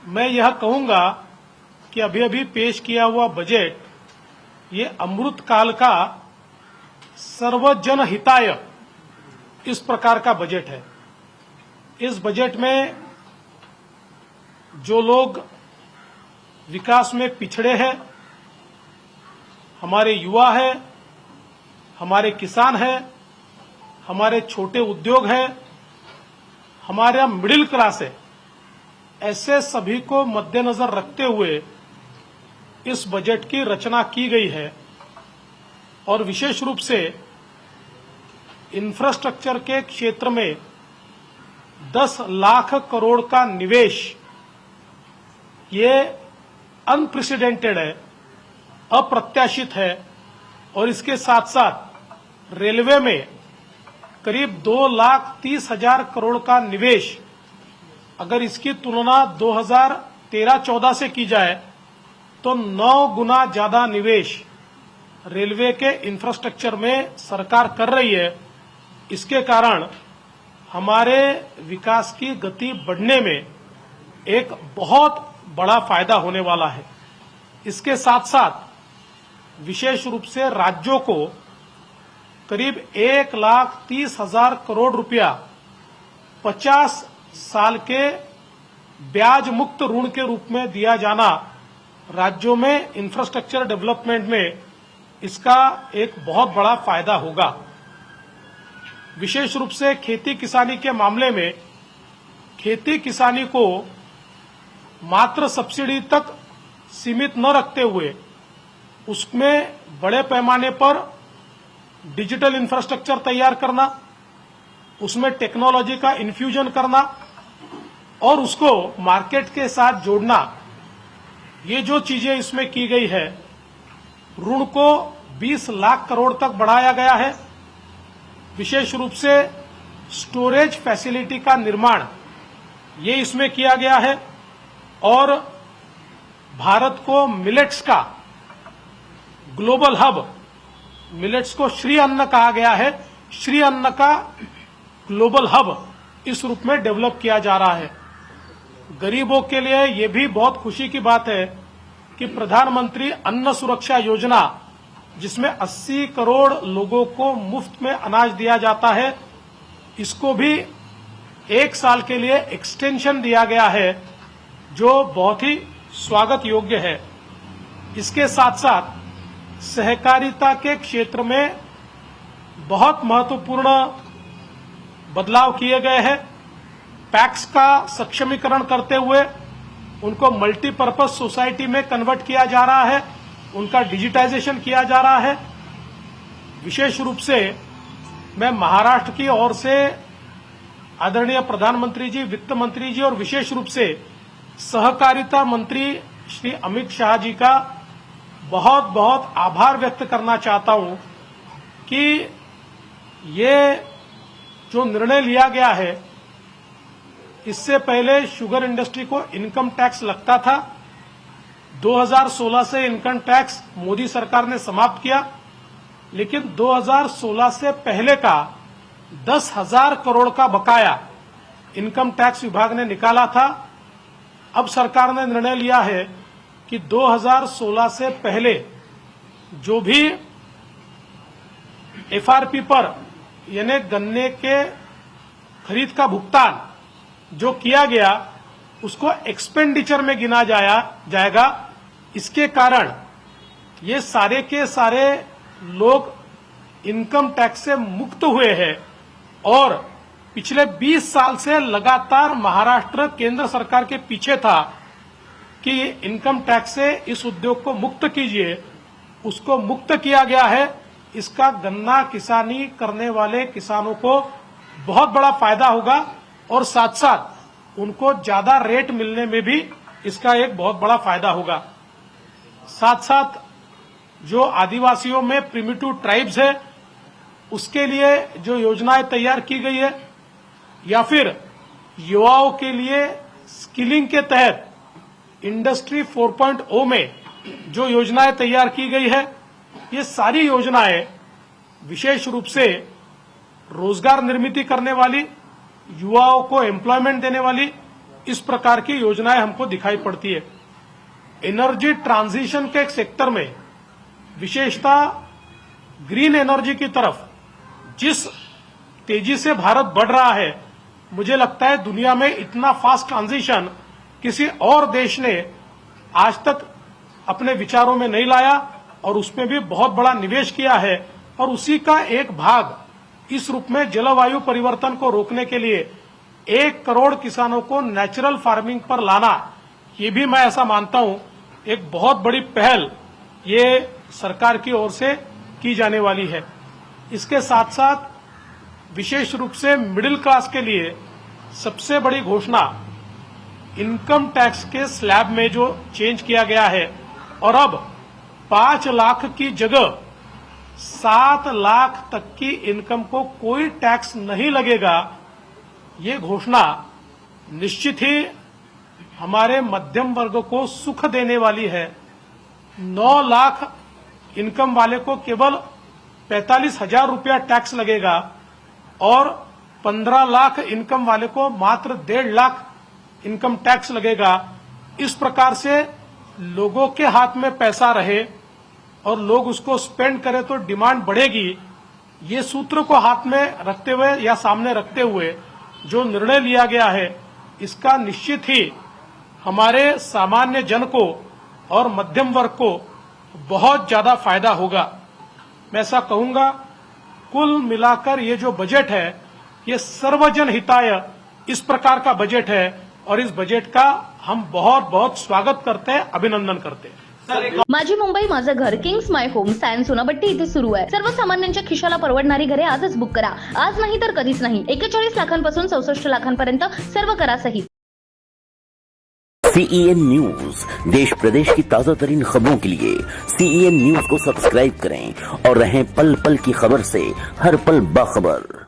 मैं यह कहूंगा कि अभी अभी पेश किया हुआ बजट ये अमृत काल का सर्वजन हिताय इस प्रकार का बजट है। इस बजट में जो लोग विकास में पिछड़े हैं, हमारे युवा हैं, हमारे किसान हैं, हमारे छोटे उद्योग हैं, हमारा मिडिल क्लास है, ऐसे सभी को मद्देनजर रखते हुए इस बजट की रचना की गई है। और विशेष रूप से इंफ्रास्ट्रक्चर के क्षेत्र में 10 लाख करोड़ का निवेश, ये अनप्रेसिडेंटेड है, अप्रत्याशित है। और इसके साथ साथ रेलवे में करीब 2,30,000 करोड़ का निवेश, अगर इसकी तुलना 2013-14 से की जाए तो 9 गुना ज्यादा निवेश रेलवे के इंफ्रास्ट्रक्चर में सरकार कर रही है। इसके कारण हमारे विकास की गति बढ़ने में एक बहुत बड़ा फायदा होने वाला है। इसके साथ साथ विशेष रूप से राज्यों को करीब 1,30,000 करोड़ रुपया 50 साल के ब्याज मुक्त ऋण के रूप में दिया जाना राज्यों में इंफ्रास्ट्रक्चर डेवलपमेंट में इसका एक बहुत बड़ा फायदा होगा। विशेष रूप से खेती किसानी के मामले में खेती किसानी को मात्र सब्सिडी तक सीमित न रखते हुए उसमें बड़े पैमाने पर डिजिटल इंफ्रास्ट्रक्चर तैयार करना, उसमें टेक्नोलॉजी का इन्फ्यूजन करना और उसको मार्केट के साथ जोड़ना, ये जो चीजें इसमें की गई है। ऋण को 20 लाख करोड़ तक बढ़ाया गया है। विशेष रूप से स्टोरेज फैसिलिटी का निर्माण ये इसमें किया गया है और भारत को मिलेट्स का ग्लोबल हब, मिलेट्स को श्री अन्न कहा गया है, श्री अन्न का ग्लोबल हब इस रूप में डेवलप किया जा रहा है। गरीबों के लिए ये भी बहुत खुशी की बात है कि प्रधानमंत्री अन्न सुरक्षा योजना, जिसमें 80 करोड़ लोगों को मुफ्त में अनाज दिया जाता है, इसको भी 1 साल के लिए एक्सटेंशन दिया गया है, जो बहुत ही स्वागत योग्य है। इसके साथ साथ सहकारिता के क्षेत्र में बहुत महत्वपूर्ण बदलाव किए गए हैं। पैक्स का सक्षमीकरण करते हुए उनको मल्टीपर्पज सोसाइटी में कन्वर्ट किया जा रहा है, उनका डिजिटाइजेशन किया जा रहा है। विशेष रूप से मैं महाराष्ट्र की ओर से आदरणीय प्रधानमंत्री जी, वित्त मंत्री जी और विशेष रूप से सहकारिता मंत्री श्री अमित शाह जी का बहुत बहुत आभार व्यक्त करना चाहता हूं कि ये जो निर्णय लिया गया है, इससे पहले शुगर इंडस्ट्री को इनकम टैक्स लगता था। 2016 से इनकम टैक्स मोदी सरकार ने समाप्त किया, लेकिन 2016 से पहले का 10,000 करोड़ का बकाया इनकम टैक्स विभाग ने निकाला था। अब सरकार ने निर्णय लिया है कि 2016 से पहले जो भी एफआरपी पर, यानी गन्ने के खरीद का भुगतान जो किया गया, उसको एक्सपेंडिचर में गिना जाएगा। इसके कारण ये सारे के सारे लोग इनकम टैक्स से मुक्त हुए हैं और पिछले 20 साल से लगातार महाराष्ट्र केंद्र सरकार के पीछे था कि इनकम टैक्स से इस उद्योग को मुक्त कीजिए, उसको मुक्त किया गया है। इसका गन्ना किसानी करने वाले किसानों को बहुत बड़ा फायदा होगा और साथ साथ उनको ज्यादा रेट मिलने में भी इसका एक बहुत बड़ा फायदा होगा। साथ साथ जो आदिवासियों में प्रिमिटिव ट्राइब्स है, उसके लिए जो योजनाएं तैयार की गई है, या फिर युवाओं के लिए स्किलिंग के तहत इंडस्ट्री 4.0 में जो योजनाएं तैयार की गई है, ये सारी योजनाएं विशेष रूप से रोजगार निर्मित करने वाली, युवाओं को एम्प्लॉयमेंट देने वाली इस प्रकार की योजनाएं हमको दिखाई पड़ती है। एनर्जी ट्रांजिशन के एक सेक्टर में विशेषतः ग्रीन एनर्जी की तरफ जिस तेजी से भारत बढ़ रहा है, मुझे लगता है दुनिया में इतना फास्ट ट्रांजिशन किसी और देश ने आज तक अपने विचारों में नहीं लाया और उसमें भी बहुत बड़ा निवेश किया है। और उसी का एक भाग इस रूप में जलवायु परिवर्तन को रोकने के लिए 1 करोड़ किसानों को नेचुरल फार्मिंग पर लाना, ये भी मैं ऐसा मानता हूं एक बहुत बड़ी पहल ये सरकार की ओर से की जाने वाली है। इसके साथ साथ विशेष रूप से मिडिल क्लास के लिए सबसे बड़ी घोषणा इनकम टैक्स के स्लैब में जो चेंज किया गया है और अब 5 लाख की जगह 7 लाख तक की इनकम को कोई टैक्स नहीं लगेगा। ये घोषणा निश्चित ही हमारे मध्यम वर्ग को सुख देने वाली है। 9 लाख इनकम वाले को केवल 45,000 रुपया टैक्स लगेगा और 15 लाख इनकम वाले को मात्र 1.5 लाख इनकम टैक्स लगेगा। इस प्रकार से लोगों के हाथ में पैसा रहे और लोग उसको स्पेंड करें तो डिमांड बढ़ेगी। ये सूत्र को हाथ में रखते हुए या सामने रखते हुए जो निर्णय लिया गया है, इसका निश्चित ही हमारे सामान्य जन को और मध्यम वर्ग को बहुत ज्यादा फायदा होगा। मैं ऐसा कहूंगा, कुल मिलाकर ये जो बजट है ये सर्वजन हिताय इस प्रकार का बजट है और इस बजट का हम बहुत बहुत स्वागत करते हैं, अभिनंदन करते हैं। माझी मुंबई माझं घर Kings my home science Sonapatti इथे सुरू आहे। सर्वसामान्यांच्या खिशाला परवडणारी घरे आजच बुक करा। आज नाही तर कधीच नाही। 41 लाखांपासून 64 लाखांपर्यंत सर्व करासहित। CEN न्यूज देश प्रदेश की ताजा तरीन खबरों के लिए CEN न्यूज को सब्सक्राइब करें और रहें पल पल की खबर से हर पल बाखबर।